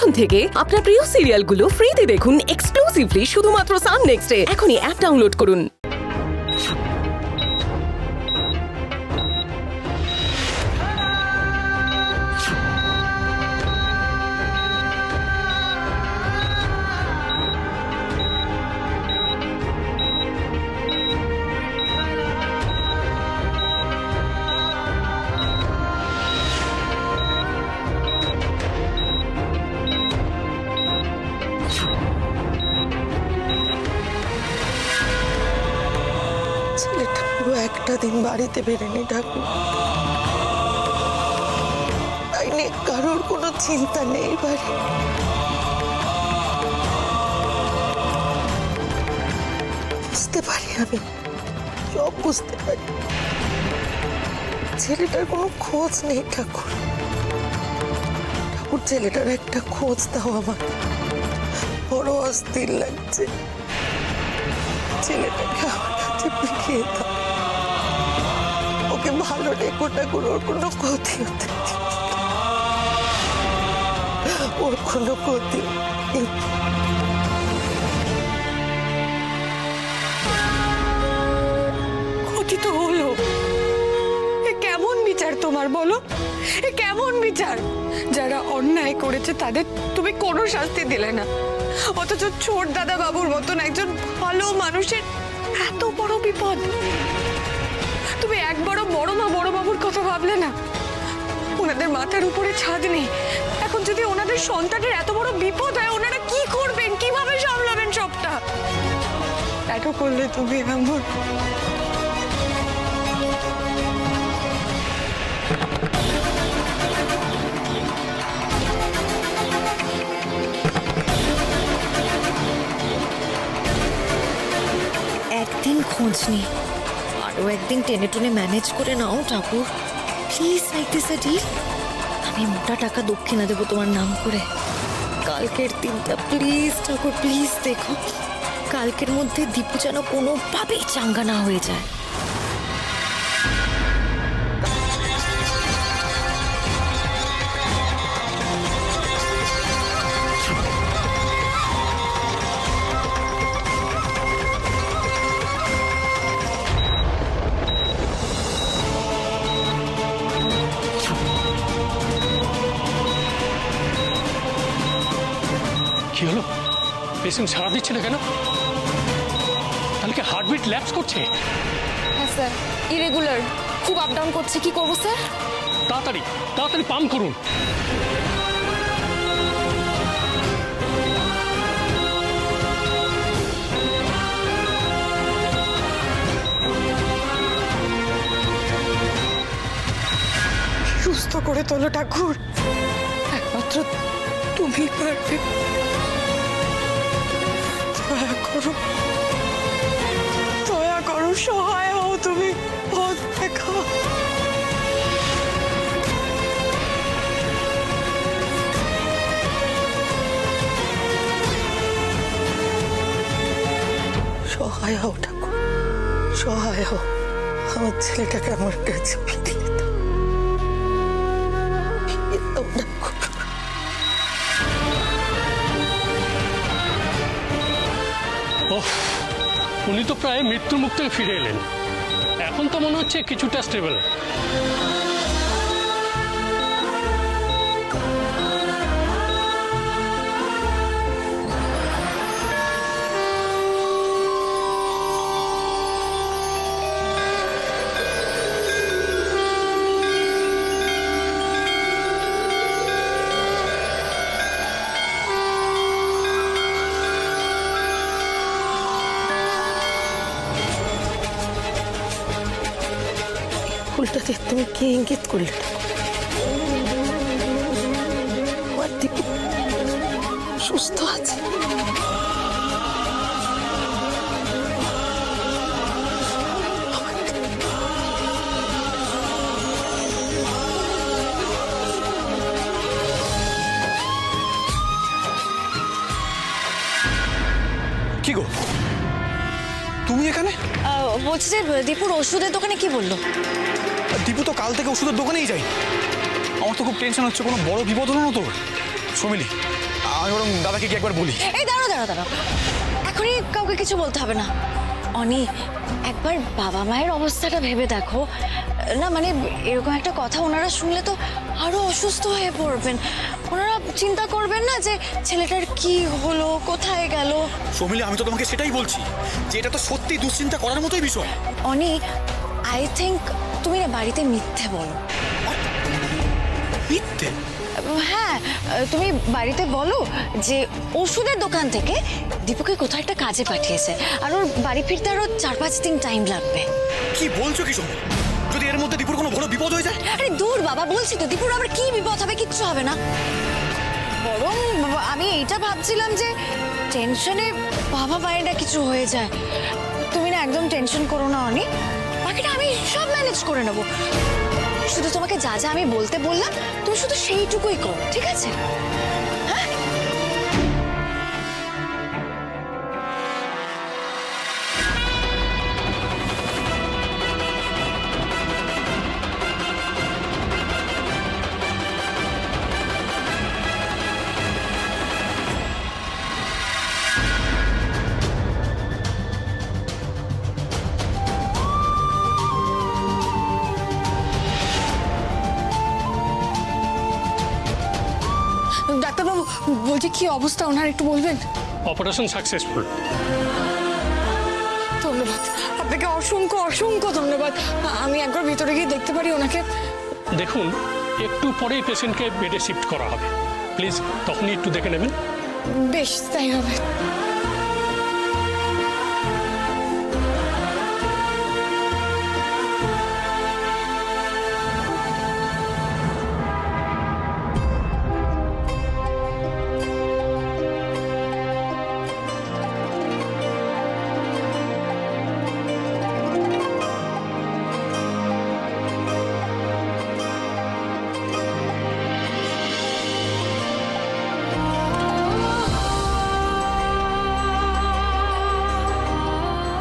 এখন থেকে আপনার প্রিয় সিরিয়ালগুলো ফ্রিতে দেখুন এক্সক্লুসিভলি শুধুমাত্র সান নেক্সটে। এখনই অ্যাপ ডাউনলোড করুন। ছেলেটা পুরো একটা দিন বাড়িতে বেরেনি ঠাকুর, তাই নিয়ে কারোর কোনো চিন্তা নেই বাড়ি। বুঝতে পারি, আমি সব বুঝতে পারি। ছেলেটার কোনো খোঁজ নেই ঠাকুর। ঠাকুর ছেলেটার একটা খোঁজ দাও আমার, বড় অস্থির লাগছে। ছেলেটাকে আমার কাছে ফিরিয়ে দাও, ওকে ভালো রেখো ঠাকুর, ওর কোনো ক্ষতি হতে দিও না। ওর কোনো ক্ষতি নেই। ক্ষতি তো হলো, এ কেমন বিচার তোমার বলো? এ কেমন বিচার? যারা অন্যায় করেছে তাদের তুমি কোনো শাস্তি দিলে না, অথচ ছোট দাদা বাবুর মতন একজন ভালো মানুষের এত বড় বিপদ। তুমি একবারও বড় মা বড় বাবুর কথা ভাবলে না? ওনাদের মাথার উপরে ছাদ নেই, এখন যদি ওনাদের সন্তানের এত বড় বিপদ হয় ওনারা কি করবেন, কিভাবে সামলাবেন সবটা? এত করলে তুমি এমন। একদিন খোঁজ নেই, আরো একদিন টেনে টুনে ম্যানেজ করে নাও ঠাকুর। Please make this a deal. আমি মোটা টাকা দক্ষিণা দেবো তোমার নাম করে। কালকের দিনটা প্লিজ ঠাকুর, প্লিজ দেখো কালকের মধ্যে দীপু যেন কোনোভাবেই চাঙ্গা না হয়ে যায়। কি হলো? পেশেন্ট সাড়া দিচ্ছে না কেন? তাহলে কি হার্টবিট ল্যাপস করছে? হ্যাঁ স্যার, ইরেগুলার, খুব আপ ডাউন করছে। কি করবো স্যার? তাড়াতাড়ি তাড়াতাড়ি পাম্প করুন। সুস্থ করে তোলো ঠাকুর, একমাত্র তুমি পারবে। দয়া করো, দয়া করো, সহায় হও তুমি, পথ দেখাও। সহায় হও ঠাকুর, সহায় হও। আমার ছেলেটাকে আমার কাছে ফিরিয়ে দাও, ফিরিয়ে দাও ঠাকুর। ওহ, উনি তো প্রায় মৃত্যুর মুখ থেকে ফিরে এলেন। এখন তো মনে হচ্ছে কিছুটা স্টেবল। ফুলটা দিয়ে তুমি কি ইঙ্গিত করলে ঠাকুর? আমার দীপু সুস্থ আছে। কি গো, তুমি এখানে? বলছি যে দীপুর ওষুধের দোকানে কি বললো? দীপু তো কাল থেকে ওষুধের দোকানেই যাই। আমার তো খুব টেনশন হচ্ছে, কোনো বড় বিপদ হলো না তোর? সমিলি, আমি বরং দাদাকে কি একবার বলি। এই দাঁড়াও দাঁড়াও দাঁড়াও, এখনই কাউকে কিছু বলতে হবে না। অনি, একবার বাবা মায়ের অবস্থাটা ভেবে দেখো না, মানে এরকম একটা কথা ওনারা শুনলে তো আরো অসুস্থ হয়ে পড়বেন। ওনারা চিন্তা করবেন না যে ছেলেটার কি হলো, কোথায় গেল। সমিলি, আমি তো তোমাকে সেটাই বলছি যে এটা তো সত্যি দুশ্চিন্তা করার মতোই বিষয়। অনি, আই থিঙ্ক তুমি না বাড়িতে মিথ্যে বলো। মিথ্যে? হ্যাঁ, তুমি বাড়িতে বলো যে ওষুধের দোকান থেকে দীপুকে কোথাও একটা কাজে পাঠিয়েছে, আর ওর বাড়ি ফিরতে আরো 4-5 দিন টাইম লাগবে। কি বলছো কি সমিলি? যদি এর মধ্যে দীপুর কোনো বড় বিপদ হয়ে যায়? আরে দূর বাবা, বলছি তো দীপুর আবার কি বিপদ হবে, কিচ্ছু হবে না। বরং আমি এইটা ভাবছিলাম যে টেনশনে বাবা মায়ের না কিছু হয়ে যায়। তুমি না একদম টেনশন করো না অনি, বাকিটা আমি সব ম্যানেজ করে নেবো। শুধু তোমাকে যা যা আমি বলতে বললাম তুমি শুধু সেইটুকুই করো, ঠিক আছে? হ্যাঁ, ডাক্তারবাবু বলছি কি অবস্থা ওনার, একটু বলবেন? Operation successful. ধন্যবাদ আপনাকে, অসংখ্য অসংখ্য ধন্যবাদ। আমি একবার ভিতরে গিয়ে দেখতে পারি ওনাকে? দেখুন, একটু পরেই পেশেন্টকে বেডে শিফট করা হবে, প্লিজ তখনই একটু দেখে নেবেন। বেশ, তাই হবে।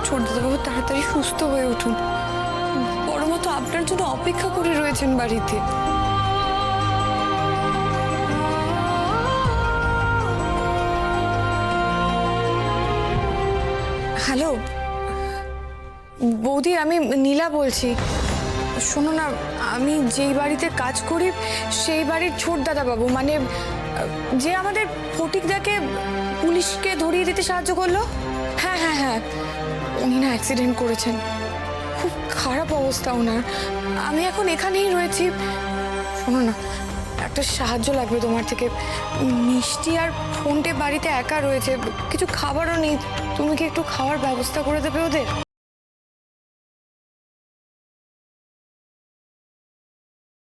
ছোটদাবাবু তাড়াতাড়ি সুস্থ হয়ে উঠুন, বড় মতো আপনার জন্য অপেক্ষা করে রয়েছেন বাড়িতে। হ্যালো বৌদি, আমি নীলা বলছি। শোনো না, আমি যেই বাড়িতে কাজ করি সেই বাড়ির ছোট দাদাবাবু, মানে যে আমাদের ফটিকদাকে পুলিশকে ধরিয়ে দিতে সাহায্য করলো। হ্যাঁ হ্যাঁ হ্যাঁ, উনি না অ্যাক্সিডেন্ট করেছেন, খুব খারাপ অবস্থা ওনার। আমি এখন এখানেই রয়েছি। শোনো না, একটা সাহায্য লাগবে তোমার থেকে। মিষ্টি আর ফোনটে বাড়িতে একা রয়েছে, কিছু খাবারও নেই। তুমি কি একটু খাওয়ার ব্যবস্থা করে দেবে ওদের?